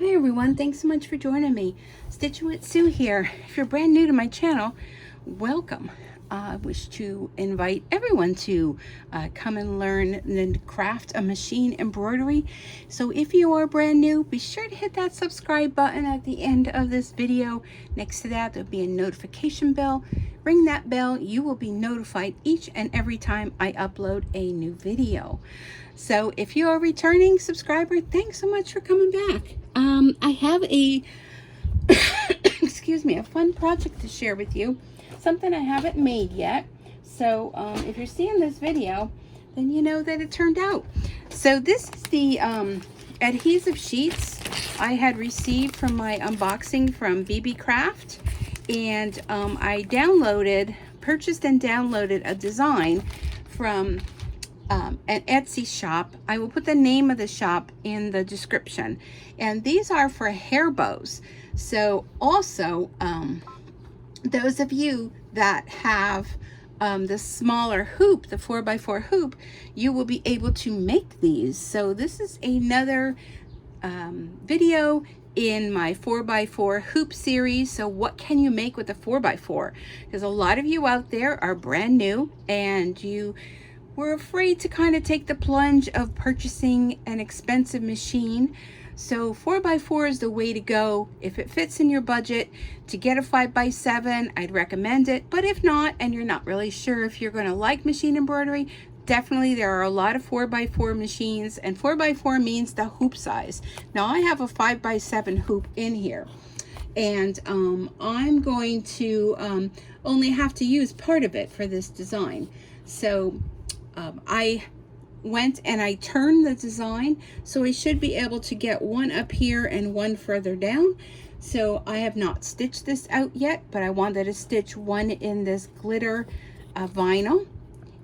Hi everyone, thanks so much for joining me. Stitchin with Sue here. If you're brand new to my channel, welcome. I wish to invite everyone to come and learn the craft of machine embroidery. So if you are brand new, be sure to hit that subscribe button at the end of this video. Next to that, there'll be a notification bell. Ring that bell, you will be notified each and every time I upload a new video. So if you are a returning subscriber, thanks so much for coming back. I have a excuse me, a fun project to share with you, something I haven't made yet. So if you're seeing this video, then you know that it turned out. So this is the adhesive sheets I had received from my unboxing from Beebeecraft, and I purchased and downloaded a design from an Etsy shop. I will put the name of the shop in the description. And these are for hair bows. So also, those of you that have the smaller hoop, the 4x4 hoop, you will be able to make these. So this is another video in my 4x4 hoop series. So what can you make with a 4x4? Because a lot of you out there are brand new and you were afraid to kind of take the plunge of purchasing an expensive machine. So 4x4 is the way to go. If it fits in your budget. To get a 5x7, I'd recommend it. But if not, and you're not really sure if you're going to like machine embroidery, definitely there are a lot of 4x4 machines, and 4x4 means the hoop size. Now I have a 5x7 hoop in here, and I'm going to only have to use part of it for this design. So I went and I turned the design, so I should be able to get one up here and one further down. So I have not stitched this out yet, but I wanted to stitch one in this glitter vinyl,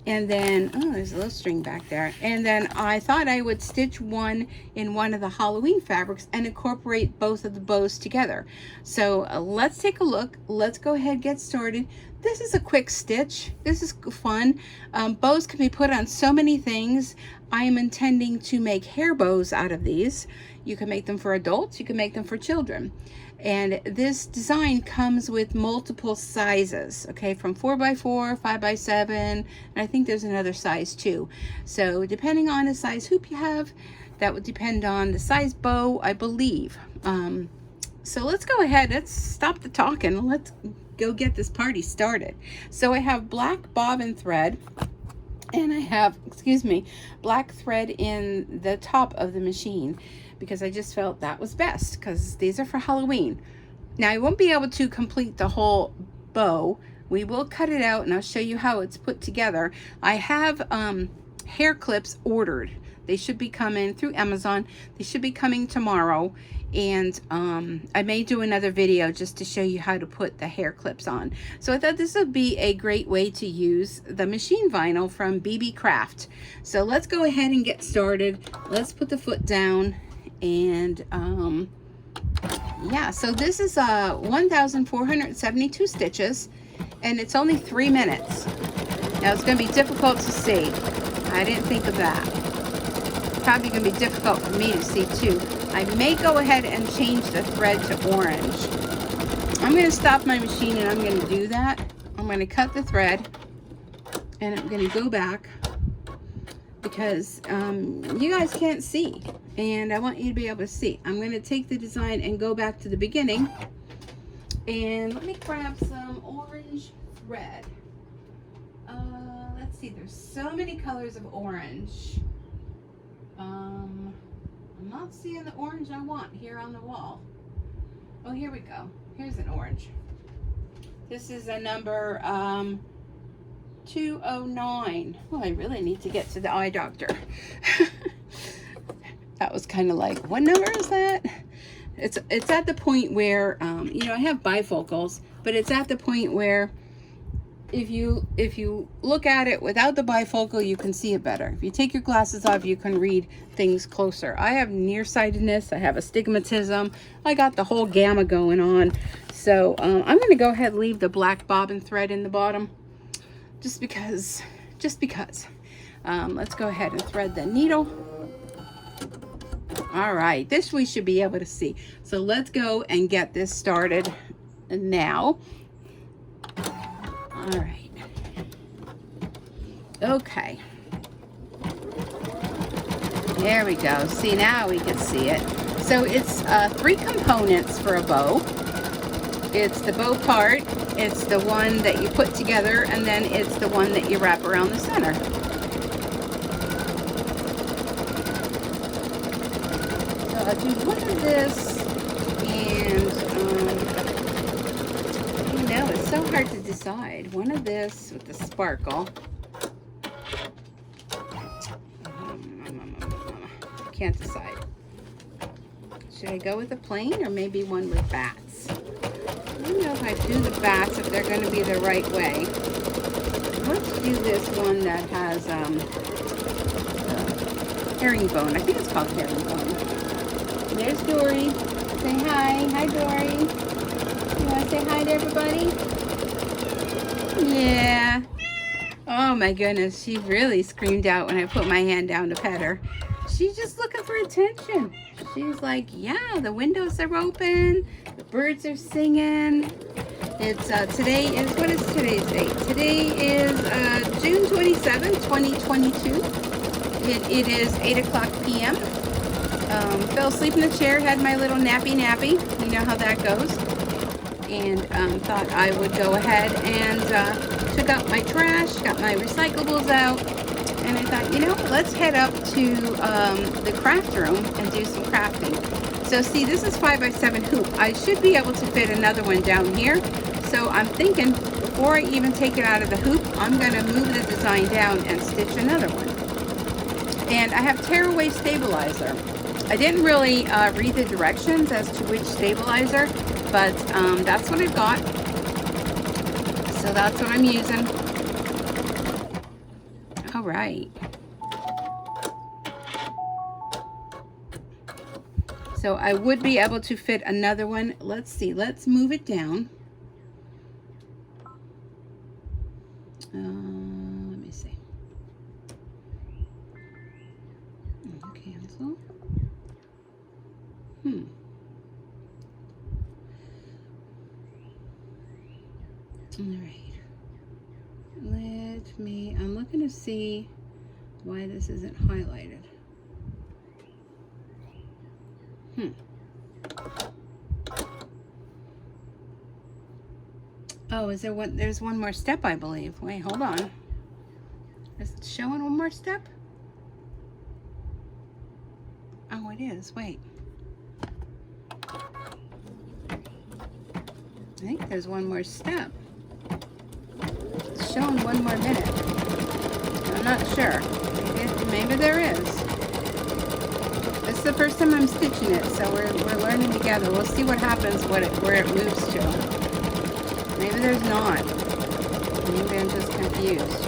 and then oh, there's a little string back there, and then I thought I would stitch one in one of the Halloween fabrics and incorporate both of the bows together. So let's take a look. Let's go ahead and get started. This is a quick stitch. This is fun. Bows can be put on so many things. I am intending to make hair bows out of these. You can make them for adults, you can make them for children. And this design comes with multiple sizes, okay, from 4x4, 5x7, and I think there's another size too. So depending on the size hoop you have, that would depend on the size bow, I believe. So let's go ahead, let's stop the talking, let's go get this party started. So I have black bobbin thread, and I have, excuse me, black thread in the top of the machine, because I just felt that was best, because these are for Halloween. Now I won't be able to complete the whole bow. We will cut it out and I'll show you how it's put together. I have hair clips ordered. They should be coming through Amazon. They should be coming tomorrow, and I may do another video just to show you how to put the hair clips on. So I thought this would be a great way to use the machine vinyl from Beebeecraft. So let's go ahead and get started. Let's put the foot down, and yeah, so this is 1,472 stitches, and it's only 3 minutes. Now it's going to be difficult to see. I didn't think of that. Probably going to be difficult for me to see too. I may go ahead and change the thread to orange. I'm going to stop my machine and I'm going to do that. I'm going to cut the thread and I'm going to go back, because you guys can't see and I want you to be able to see. I'm going to take the design and go back to the beginning, and let me grab some orange thread. Let's see, there's so many colors of orange. I'm not seeing the orange I want here on the wall. Oh, here we go. Here's an orange. This is a number 209. Well, I really need to get to the eye doctor. That was kind of like, what number is that? It's at the point where you know, I have bifocals, but it's at the point where if you look at it without the bifocal, you can see it better. If you take your glasses off, you can read things closer. I have nearsightedness, I have astigmatism, I got the whole gamma going on. So I'm going to go ahead and leave the black bobbin thread in the bottom, just because. Let's go ahead and thread the needle. All right, this we should be able to see. So let's go and get this started now. All right. Okay. There we go. See, now we can see it. So it's 3 components for a bow. It's the bow part, it's the one that you put together, and then it's the one that you wrap around the center. So I'll do one of this, and you know, it's so hard to decide. One of this with the sparkle. Can't decide. Should I go with a plain or maybe one with bats? I don't know if I do the bats, if they're going to be the right way. Let's do this one that has herringbone. I think it's called herringbone. There's Dory. Say hi. Hi, Dory. You want to say hi to everybody? Yeah. Oh my goodness, she really screamed out when I put my hand down to pet her. She's just looking for attention. She's like, yeah, the windows are open, the birds are singing. It's today is, what is today's date? Today is June 27, 2022. It is 8 o'clock p.m. Fell asleep in the chair, had my little nappy. You know how that goes. And thought I would go ahead and took out my trash, got my recyclables out. And I thought, you know, let's head up to the craft room and do some crafting. So see, this is 5x7 hoop. I should be able to fit another one down here. So I'm thinking, before I even take it out of the hoop, I'm going to move the design down and stitch another one. And I have tearaway stabilizer. I didn't really read the directions as to which stabilizer, but that's what I've got. So that's what I'm using. All right. So I would be able to fit another one. Let's see. Let's move it down. Let me see. Cancel. All right. I'm looking to see why this isn't highlighted. Oh, is there one? There's one more step, I believe. Wait, hold on. Is it showing one more step? Oh, it is. Wait. I think there's one more step. It's showing 1 more minute. I'm not sure. Maybe there is. It's the first time I'm stitching it, so we're learning together. We'll see what happens where it moves to. Maybe there's not. Maybe I'm just confused.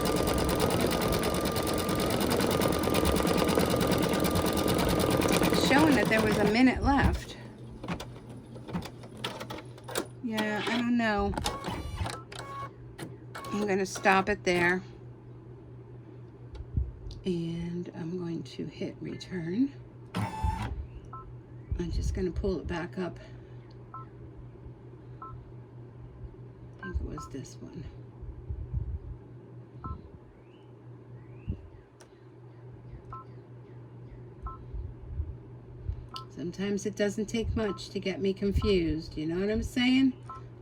It's showing that there was a minute left. Yeah, I don't know. I'm going to stop it there. And I'm going to hit return. I'm just going to pull it back up. I think it was this one. Sometimes it doesn't take much to get me confused. You know what I'm saying?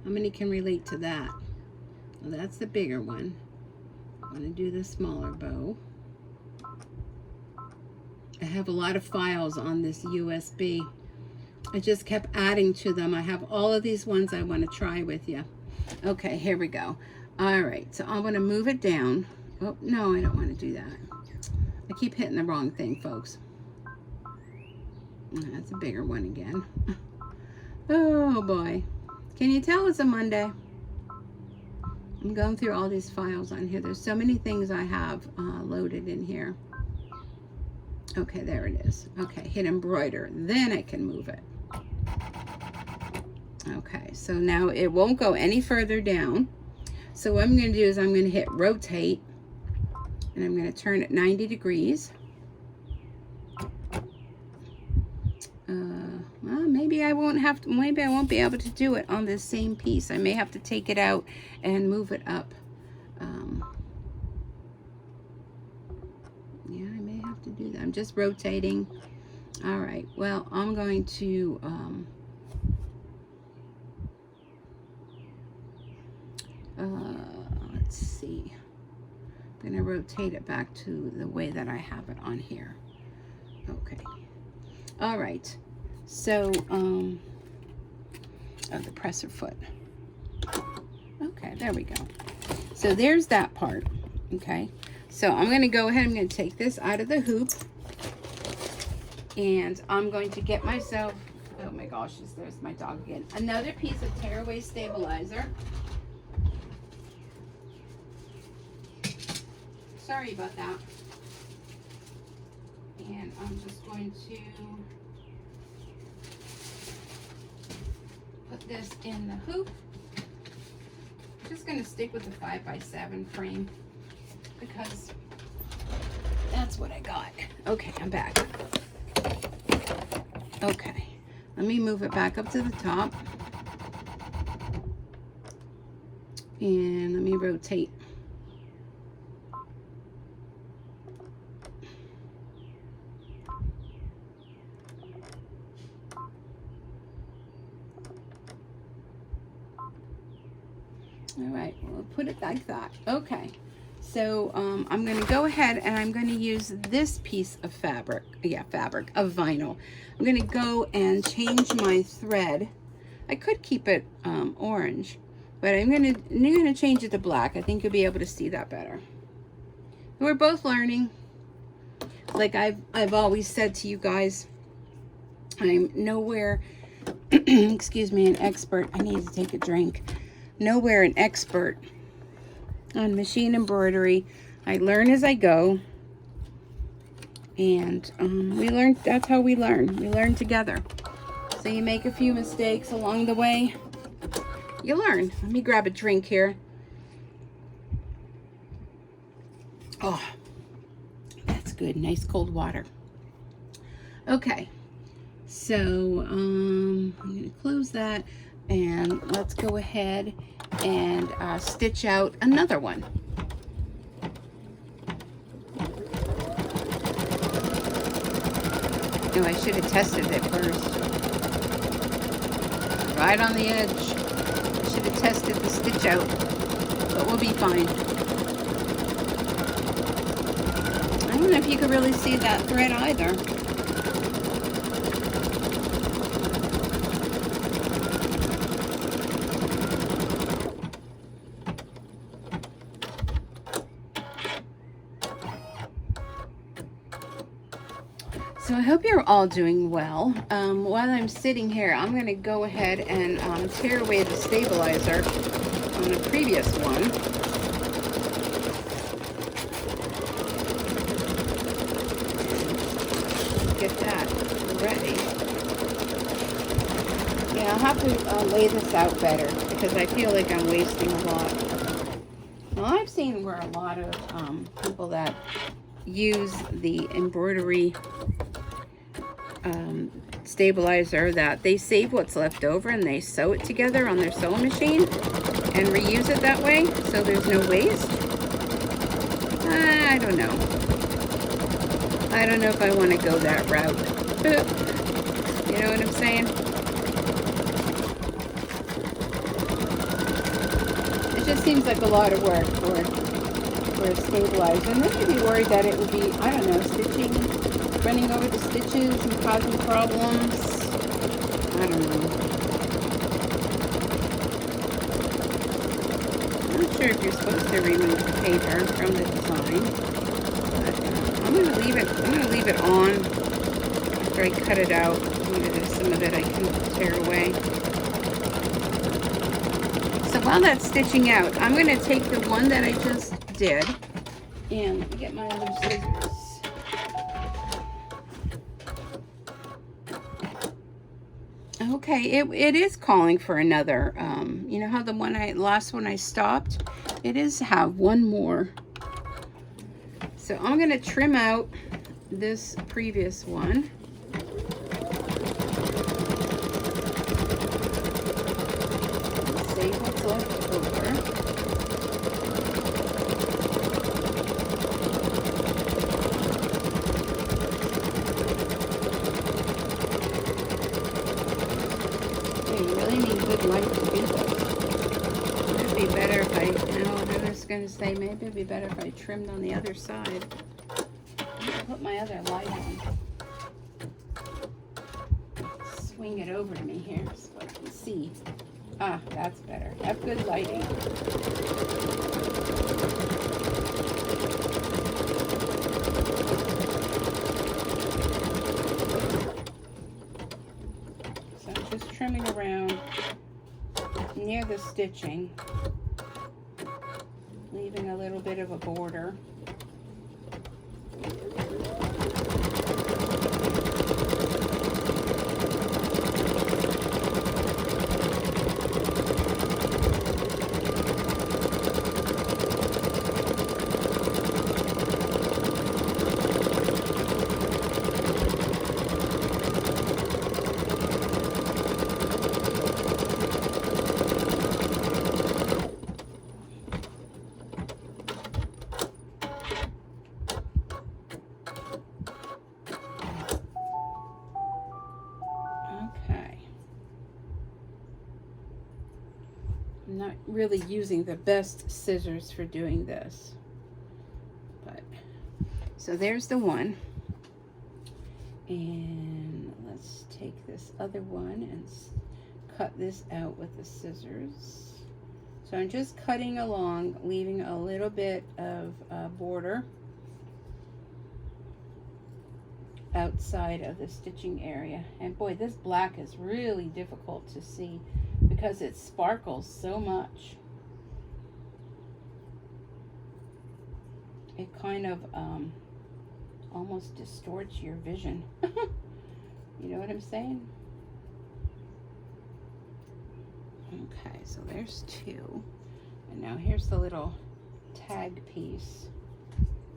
How many can relate to that? Well, that's the bigger one. I'm going to do the smaller bow. I have a lot of files on this USB. I just kept adding to them. I have all of these ones I want to try with you. Okay, here we go. All right, so I'm going to move it down. Oh, no, I don't want to do that. I keep hitting the wrong thing, folks. That's a bigger one again. Oh, boy. Can you tell it's a Monday? I'm going through all these files on here. There's so many things I have loaded in here. Okay, there it is. Okay, hit embroider. Then I can move it. Okay, so now it won't go any further down. So what I'm going to do is I'm going to hit rotate. And I'm going to turn it 90 degrees. maybe I won't have to, maybe I won't be able to do it on this same piece. I may have to take it out and move it up. Yeah, I may have to do that. I'm just rotating. All right, well, I'm going to let's see. I'm going to rotate it back to the way that I have it on here. Okay. All right. So, oh, the presser foot. Okay, there we go. So there's that part. Okay. So I'm going to go ahead. I'm going to take this out of the hoop. And I'm going to get myself, oh my gosh, there's my dog again. Another piece of tearaway stabilizer. Sorry about that. And I'm just going to put this in the hoop. I'm just going to stick with the 5x7 frame because that's what I got. Okay, I'm back. Okay, let me move it back up to the top. And let me rotate. All right, we'll put it like that. Okay, so I'm going to go ahead and I'm going to use this piece of fabric, of vinyl. I'm going to go and change my thread. I could keep it orange, but I'm going to change it to black. I think you'll be able to see that better. We're both learning. Like I've always said to you guys, I'm nowhere, excuse me, an expert. I need to take a drink. Nowhere an expert on machine embroidery. I learn as I go, and we learn. That's how we learn. We learn together. So you make a few mistakes along the way, you learn. Let me grab a drink here. Oh, that's good. Nice cold water. Okay, so I'm going to close that. And let's go ahead and stitch out another one. Oh, I should have tested it first. Right on the edge. I should have tested the stitch out, but we'll be fine. I don't know if you can really see that thread either. So I hope you're all doing well. While I'm sitting here, I'm going to go ahead and tear away the stabilizer on the previous one. Get that ready. Yeah, I'll have to lay this out better because I feel like I'm wasting a lot. Well, I've seen where a lot of people that use the embroidery stabilizer, that they save what's left over and they sew it together on their sewing machine and reuse it that way, so there's no waste. I don't know. I don't know if I want to go that route. You know what I'm saying? It just seems like a lot of work for a stabilizer. And then you'd be worried that it would be, I don't know, stitching, running over the stitches and causing problems. I don't know. I'm not sure if you're supposed to remove the paper from the design, but I'm going to leave it. I'm going to leave it on after I cut it out. Maybe there's some of it I can tear away. So while that's stitching out, I'm going to take the one that I just did and let me get my other scissors. Okay, it is calling for another. You know how the last one I stopped? It is have one more. So I'm going to trim out this previous one. you really need good light to do this. It'd be better if I was going to say maybe it'd be better if I trimmed on the other side. I'll put my other light on. Swing it over to me here so I can see. Ah, that's better. Have good lighting. So I'm just trimming around near the stitching, leaving a little bit of a border. I'm not really using the best scissors for doing this, but so there's the one, and let's take this other one and cut this out with the scissors. So I'm just cutting along, leaving a little bit of border outside of the stitching area. And boy, this black is really difficult to see because it sparkles so much. It kind of almost distorts your vision. You know what I'm saying? Okay, so there's two. And now here's the little tag piece.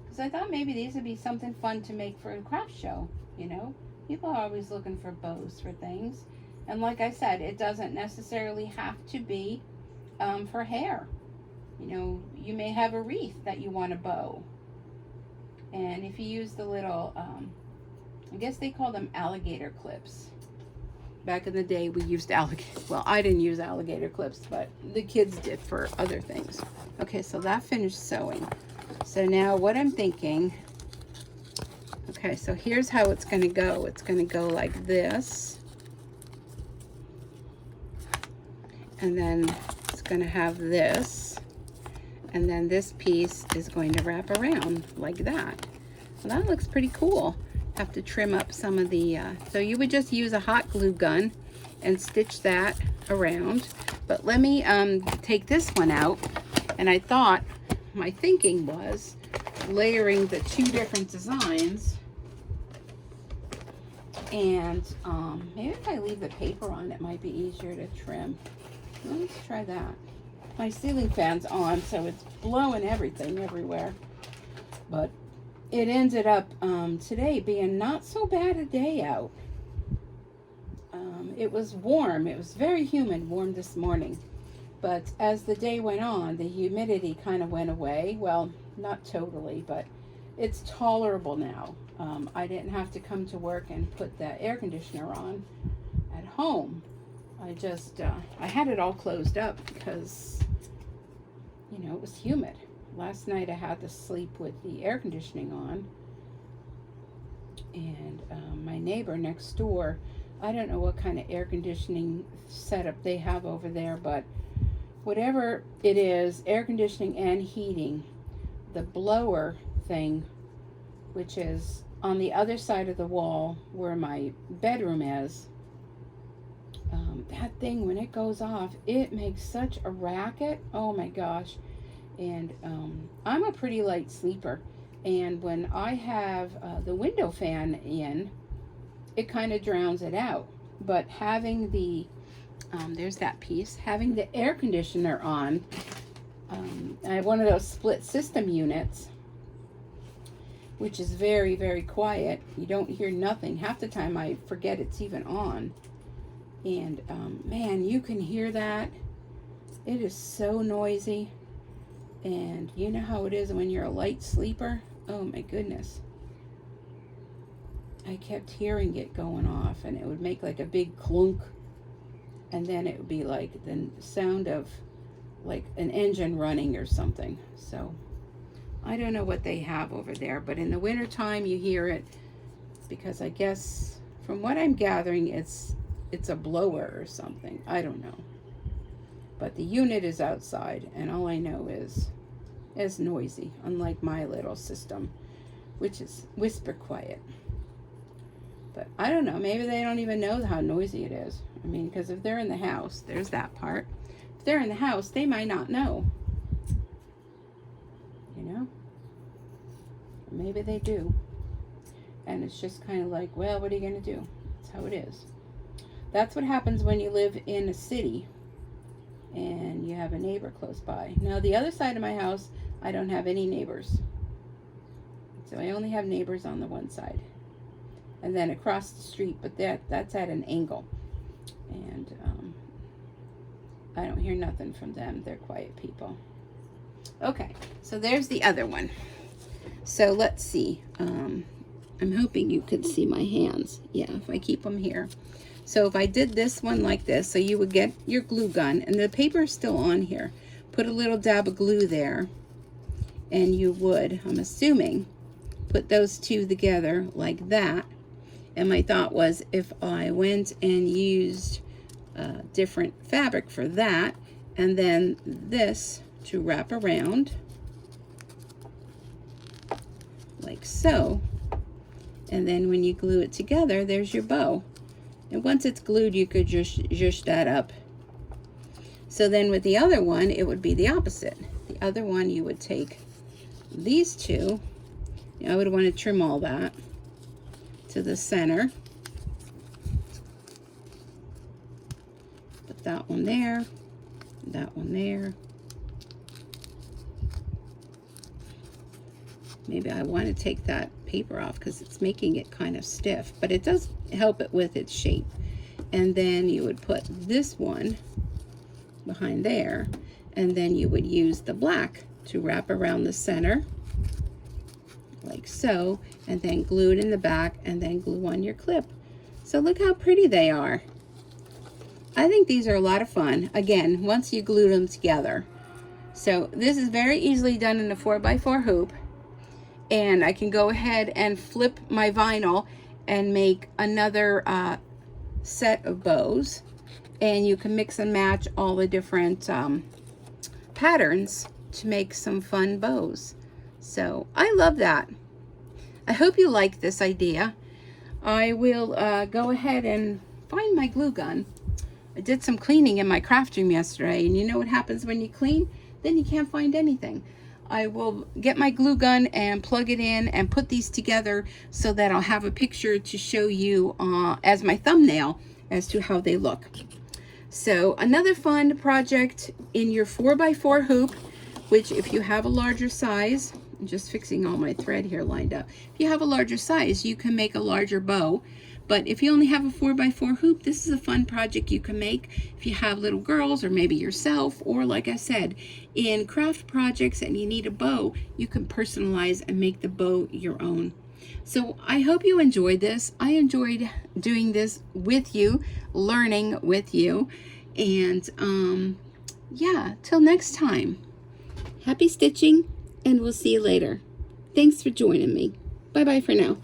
Because I thought maybe these would be something fun to make for a craft show, you know? People are always looking for bows for things. And like I said, it doesn't necessarily have to be for hair. You know, you may have a wreath that you want to bow. And if you use the little, I guess they call them alligator clips. Back in the day, we used alligator. Well, I didn't use alligator clips, but the kids did for other things. Okay, so that finished sewing. So now what I'm thinking, okay, so here's how it's going to go. It's going to go like this. And then it's going to have this. And then this piece is going to wrap around like that. Well, that looks pretty cool. Have to trim up some of the, so you would just use a hot glue gun and stitch that around. But let me take this one out. And I thought, my thinking was layering the two different designs. And maybe if I leave the paper on, it might be easier to trim. Let's try that. My ceiling fan's on, so it's blowing everything everywhere. But it ended up today being not so bad a day out. It was warm. It was very humid, warm this morning. But as the day went on, the humidity kind of went away. Well, not totally, but it's tolerable now. I didn't have to come to work and put the air conditioner on at home. I just, I had it all closed up because, you know, it was humid. Last night I had to sleep with the air conditioning on. And my neighbor next door, I don't know what kind of air conditioning setup they have over there, but whatever it is, air conditioning and heating, the blower thing, which is on the other side of the wall where my bedroom is, that thing, when it goes off, it makes such a racket. Oh my gosh. And I'm a pretty light sleeper, and when I have the window fan in, it kind of drowns it out. But having the there's that piece, having the air conditioner on, I have one of those split system units, which is very, very quiet. You don't hear nothing. Half the time I forget it's even on. And man, you can hear that. It is so noisy. And you know how it is when you're a light sleeper? Oh my goodness. I kept hearing it going off, and it would make like a big clunk. and then it would be like the sound of like an engine running or something. So I don't know what they have over there, but in the wintertime you hear it because I guess from what I'm gathering it's a blower or something. I don't know. But the unit is outside, and all I know is it's noisy, unlike my little system, which is whisper quiet. But I don't know, maybe they don't even know how noisy it is. I mean, because if they're in the house, there's that part. If they're in the house, they might not know. You know? Maybe they do. And it's just kind of like, well, what are you going to do? That's how it is. That's what happens when you live in a city and you have a neighbor close by. Now, the other side of my house, I don't have any neighbors. So I only have neighbors on the one side. And then across the street, but that's at an angle. And I don't hear nothing from them. They're quiet people. Okay, so there's the other one. So let's see. I'm hoping you could see my hands. Yeah, if I keep them here. So if I did this one like this, so you would get your glue gun, and the paper is still on here. Put a little dab of glue there, and you would, I'm assuming, put those two together like that. And my thought was if I went and used different fabric for that, and then this to wrap around, like so, and then when you glue it together, there's your bow. And once it's glued, you could just zhuzh that up. So then with the other one, it would be the opposite. The other one, you would take these two. I would want to trim all that to the center. Put that one there, that one there. Maybe I want to take that paper off because it's making it kind of stiff, but it does help it with its shape. And then you would put this one behind there, and then you would use the black to wrap around the center like so, and then glue it in the back, and then glue on your clip. So look how pretty they are. I think these are a lot of fun, again, once you glue them together. So this is very easily done in a 4x4 hoop, and I can go ahead and flip my vinyl and make another set of bows, and you can mix and match all the different patterns to make some fun bows. So I love that. I hope you like this idea. I will go ahead and find my glue gun. I did some cleaning in my craft room yesterday, and you know what happens when you clean? Then you can't find anything. I will get my glue gun and plug it in and put these together so that I'll have a picture to show you as my thumbnail as to how they look. So another fun project in your 4x4 hoop, which if you have a larger size, I'm just fixing all my thread here lined up. If you have a larger size, you can make a larger bow. But if you only have a 4x4 hoop, this is a fun project you can make if you have little girls or maybe yourself, or like I said, in craft projects and you need a bow, you can personalize and make the bow your own. So I hope you enjoyed this. I enjoyed doing this with you, learning with you, and yeah, till next time, happy stitching, and we'll see you later. Thanks for joining me. Bye bye for now.